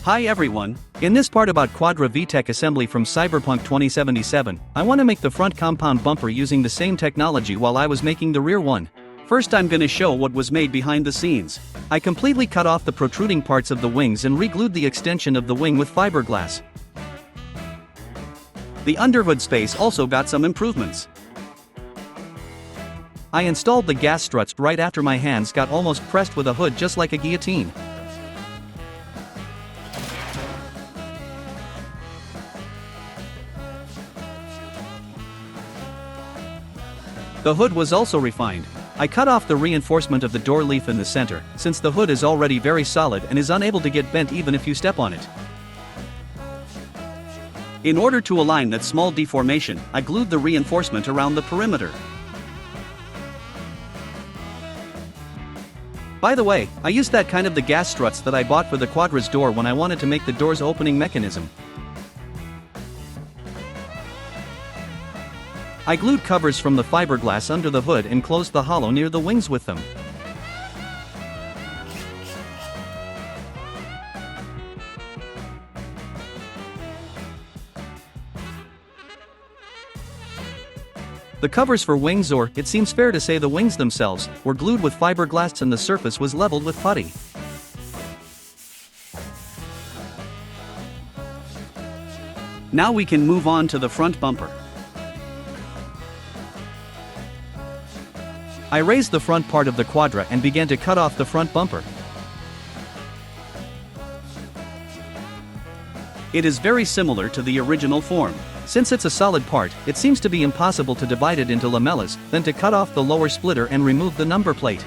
Hi everyone, in this part about Quadra V-Tech assembly from Cyberpunk 2077, I want to make the front compound bumper using the same technology while I was making the rear one. First I'm gonna show what was made behind the scenes. I completely cut off the protruding parts of the wings and re-glued the extension of the wing with fiberglass. The underhood space also got some improvements. I installed the gas struts right after my hands got almost pressed with a hood just like a guillotine. The hood was also refined. I cut off the reinforcement of the door leaf in the center, since the hood is already very solid and is unable to get bent even if you step on it. In order to align that small deformation, I glued the reinforcement around the perimeter. By the way, I used that kind of the gas struts that I bought for the Quadra's door when I wanted to make the door's opening mechanism. I glued covers from the fiberglass under the hood and closed the hollow near the wings with them. The covers for wings, or it seems fair to say the wings themselves, were glued with fiberglass and the surface was leveled with putty. Now we can move on to the front bumper. I raised the front part of the Quadra and began to cut off the front bumper. It is very similar to the original form. Since it's a solid part, it seems to be impossible to divide it into lamellas, then to cut off the lower splitter and remove the number plate.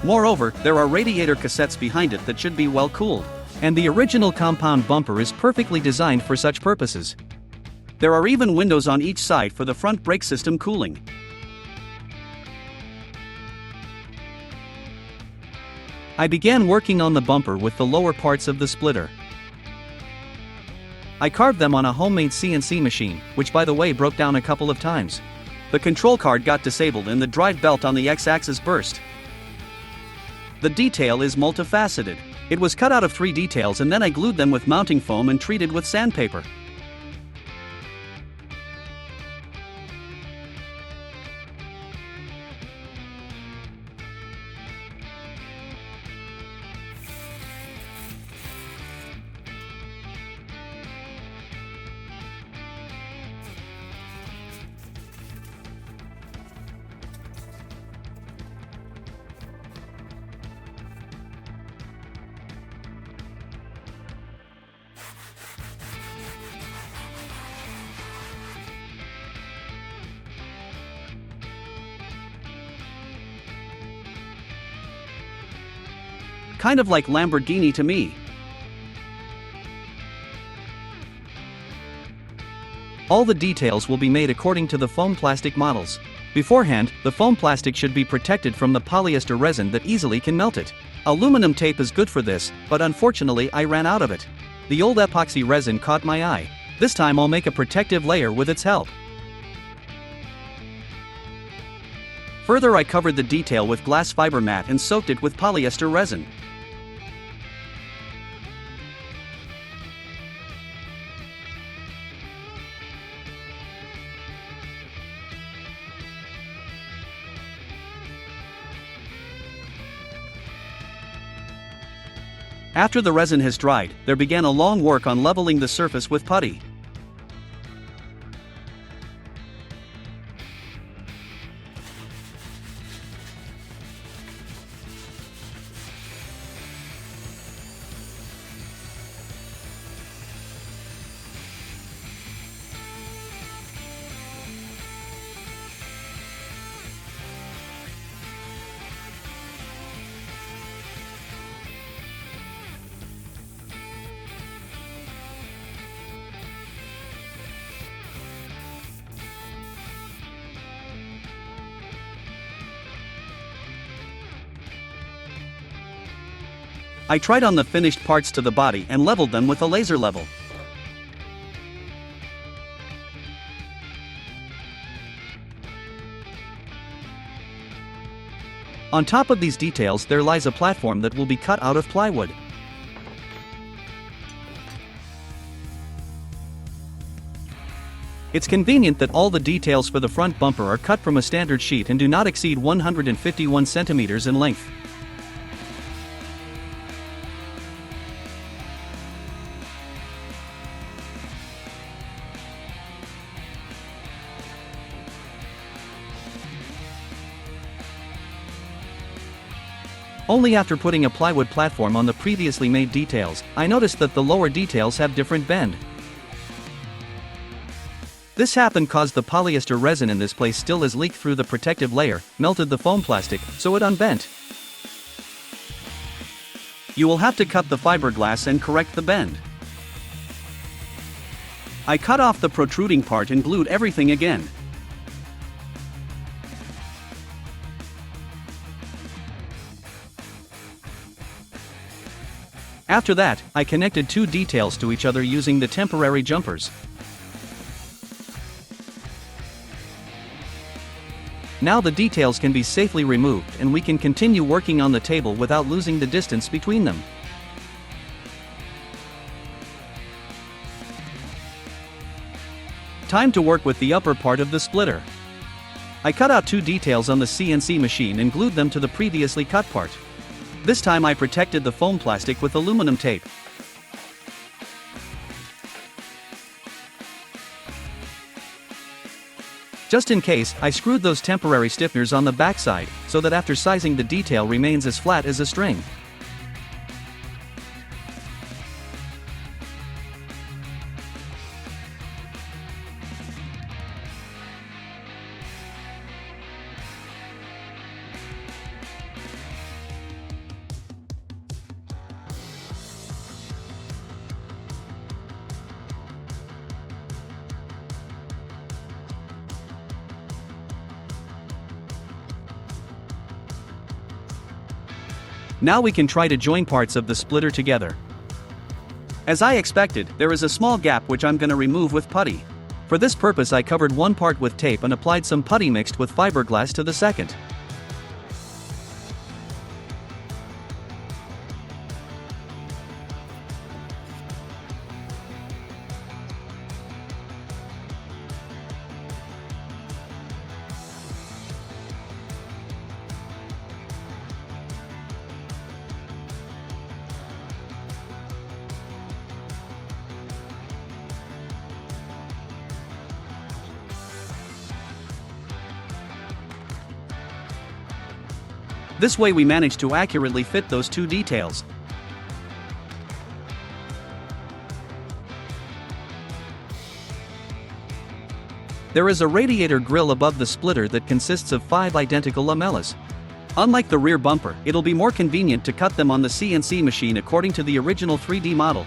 Moreover, there are radiator cassettes behind it that should be well cooled, and the original compound bumper is perfectly designed for such purposes. There are even windows on each side for the front brake system cooling. I began working on the bumper with the lower parts of the splitter. I carved them on a homemade CNC machine, which by the way broke down a couple of times. The control card got disabled and the drive belt on the X-axis burst. The detail is multifaceted. It was cut out of 3 details and then I glued them with mounting foam and treated with sandpaper. Kind of like Lamborghini to me. All the details will be made according to the foam plastic models. Beforehand, the foam plastic should be protected from the polyester resin that easily can melt it. Aluminum tape is good for this, but unfortunately I ran out of it. The old epoxy resin caught my eye. This time I'll make a protective layer with its help. Further, I covered the detail with glass fiber mat and soaked it with polyester resin. After the resin has dried, there began a long work on leveling the surface with putty. I tried on the finished parts to the body and leveled them with a laser level. On top of these details there lies a platform that will be cut out of plywood. It's convenient that all the details for the front bumper are cut from a standard sheet and do not exceed 151 centimeters in length. Only after putting a plywood platform on the previously made details, I noticed that the lower details have different bend. This happened cause the polyester resin in this place still has leaked through the protective layer, melted the foam plastic, so it unbent. You will have to cut the fiberglass and correct the bend. I cut off the protruding part and glued everything again. After that, I connected two details to each other using the temporary jumpers. Now the details can be safely removed and we can continue working on the table without losing the distance between them. Time to work with the upper part of the splitter. I cut out two details on the CNC machine and glued them to the previously cut part. This time I protected the foam plastic with aluminum tape. Just in case, I screwed those temporary stiffeners on the backside, so that after sizing the detail remains as flat as a string. Now we can try to join parts of the splitter together. As I expected, there is a small gap which I'm gonna remove with putty. For this purpose I covered one part with tape and applied some putty mixed with fiberglass to the second. This way we managed to accurately fit those two details. There is a radiator grill above the splitter that consists of 5 identical lamellas. Unlike the rear bumper, it'll be more convenient to cut them on the CNC machine according to the original 3D model.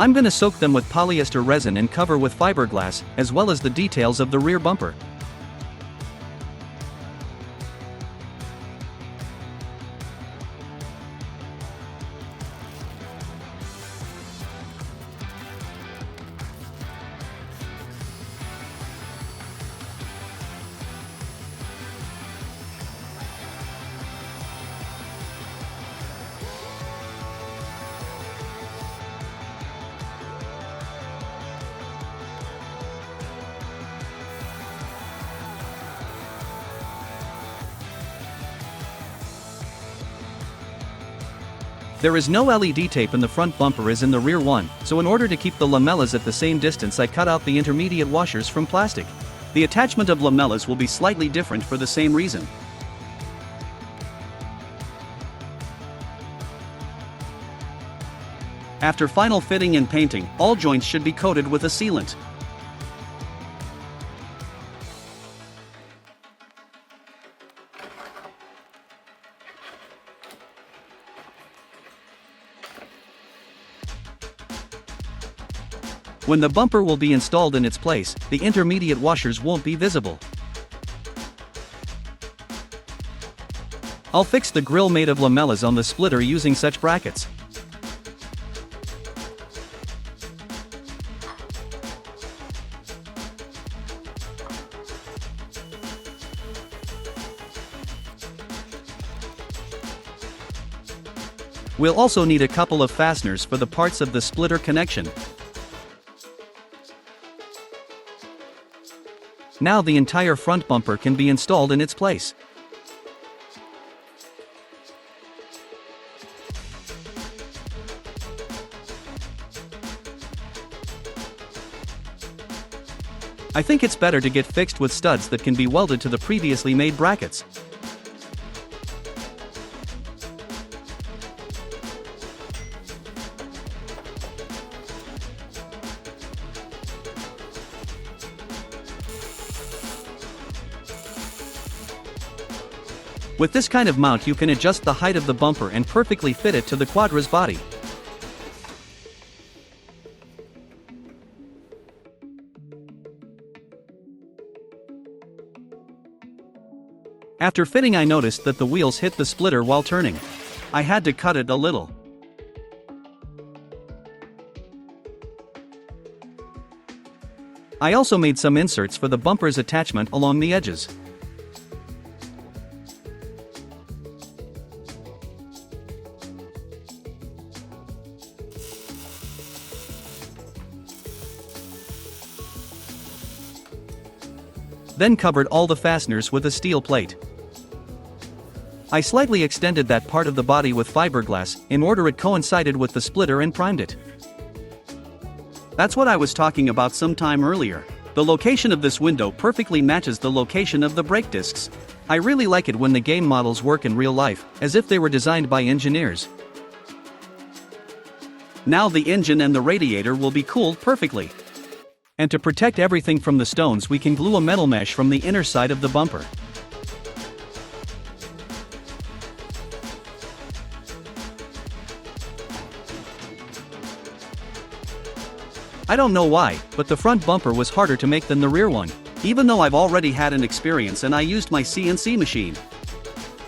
I'm gonna soak them with polyester resin and cover with fiberglass, as well as the details of the rear bumper. There is no LED tape in the front bumper as in the rear one, so in order to keep the lamellas at the same distance I cut out the intermediate washers from plastic. The attachment of lamellas will be slightly different for the same reason. After final fitting and painting, all joints should be coated with a sealant. When the bumper will be installed in its place, the intermediate washers won't be visible. I'll fix the grille made of lamellas on the splitter using such brackets. We'll also need a couple of fasteners for the parts of the splitter connection. Now the entire front bumper can be installed in its place. I think it's better to get fixed with studs that can be welded to the previously made brackets. With this kind of mount you can adjust the height of the bumper and perfectly fit it to the Quadra's body. After fitting I noticed that the wheels hit the splitter while turning. I had to cut it a little. I also made some inserts for the bumper's attachment along the edges. Then covered all the fasteners with a steel plate. I slightly extended that part of the body with fiberglass in order it coincided with the splitter and primed it. That's what I was talking about some time earlier. The location of this window perfectly matches the location of the brake discs. I really like it when the game models work in real life, as if they were designed by engineers. Now the engine and the radiator will be cooled perfectly. And to protect everything from the stones we can glue a metal mesh from the inner side of the bumper. I don't know why, but the front bumper was harder to make than the rear one, even though I've already had an experience and I used my CNC machine.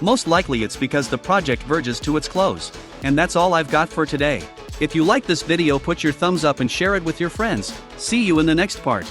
Most likely it's because the project verges to its close. And that's all I've got for today. If you like this video, put your thumbs up and share it with your friends. See you in the next part.